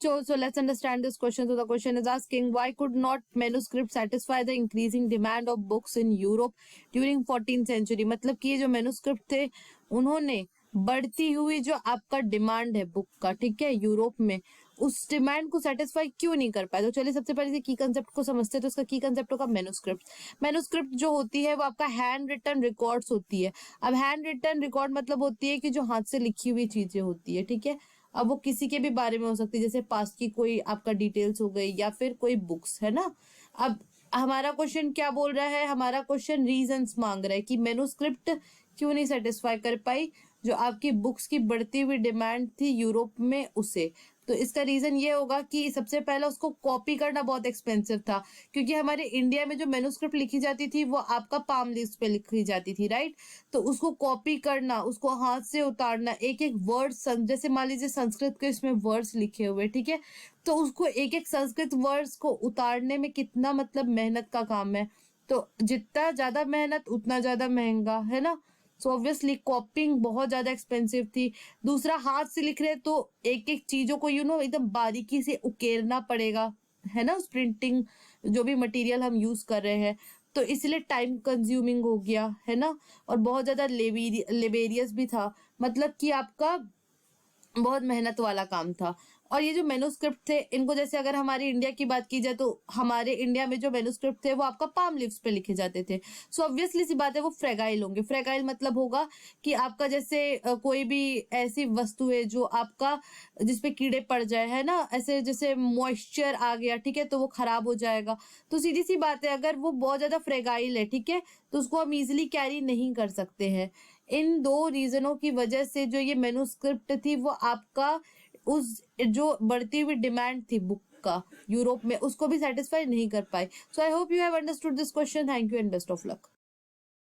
So let's understand this question. So the question is asking, why could not manuscript satisfy the increasing demand of books in Europe during 14th century? मतलब कि ये जो manuscript थे उन्होंने बढ़ती हुई जो आपका डिमांड है बुक का, ठीक है, यूरोप में, उस डिमांड को सेटिस्फाई क्यों नहीं कर पाए? तो चलिए सबसे पहले से की कंसेप्ट को समझते हैं। तो इसका की कंसेप्ट होगा मैन्युस्क्रिप्ट। मैन्युस्क्रिप्ट जो होती है वो आपका हैंड रिटन रिकॉर्ड्स होती है। अब हैंड रिटन रिकॉर्ड मतलब होती है कि जो हाथ से लिखी हुई चीजें होती है, ठीक है। अब वो किसी के भी बारे में हो सकती है, जैसे पास्ट की कोई आपका डिटेल्स हो गई या फिर कोई बुक्स, है ना। अब हमारा क्वेश्चन क्या बोल रहा है? हमारा क्वेश्चन रीजंस मांग रहा है कि मैन्युस्क्रिप्ट क्यों नहीं सेटिस्फाई कर पाई जो आपकी बुक्स की बढ़ती हुई डिमांड थी यूरोप में उसे। तो इसका रीजन ये होगा कि सबसे पहला उसको कॉपी करना बहुत एक्सपेंसिव था, क्योंकि हमारे इंडिया में जो मैन्युस्क्रिप्ट लिखी जाती थी वो आपका पाम लीव्स पे लिखी जाती थी, राइट। तो उसको कॉपी करना, उसको हाथ से उतारना, एक एक वर्ड, जैसे मान लीजिए संस्कृत के इसमें वर्ड्स लिखे हुए, ठीक है, तो उसको एक एक संस्कृत वर्ड्स को उतारने में कितना मतलब मेहनत का काम है। तो जितना ज्यादा मेहनत उतना ज्यादा महंगा, है ना। सो ऑब्वियसली कॉपिंग बहुत ज्यादा एक्सपेंसिव थी। दूसरा, हाथ से लिख रहे तो एक एक चीजों को एकदम बारीकी से उकेरना पड़ेगा, है ना, उस प्रिंटिंग जो भी मटेरियल हम यूज कर रहे हैं, तो इसलिए टाइम कंज्यूमिंग हो गया, है ना। और बहुत ज्यादा लेबेरियस भी था, मतलब कि आपका बहुत मेहनत वाला काम था। और ये जो मैन्युस्क्रिप्ट थे इनको, जैसे अगर हमारी इंडिया की बात की जाए तो हमारे इंडिया में जो मैन्युस्क्रिप्ट थे वो आपका पाम लीव्स पे लिखे जाते थे। सो ऑब्वियसली सी बात है वो फ्रेगाइल होंगे। फ्रेगाइल मतलब होगा कि आपका जैसे कोई भी ऐसी वस्तु है जो आपका जिसपे कीड़े पड़ जाए, है ना, ऐसे जैसे मॉइस्चर आ गया, ठीक है, तो वो खराब हो जाएगा। तो सीधी सी बात है अगर वो बहुत ज्यादा फ्रेगाइल है, ठीक है, तो उसको हम इजिली कैरी नहीं कर सकते हैं। इन दो रीजनों की वजह से जो ये मैन्युस्क्रिप्ट थी वो आपका उस जो बढ़ती हुई डिमांड थी बुक का यूरोप में उसको भी सेटिस्फाई नहीं कर पाए। So I hope you have understood this question. Thank you and best of luck.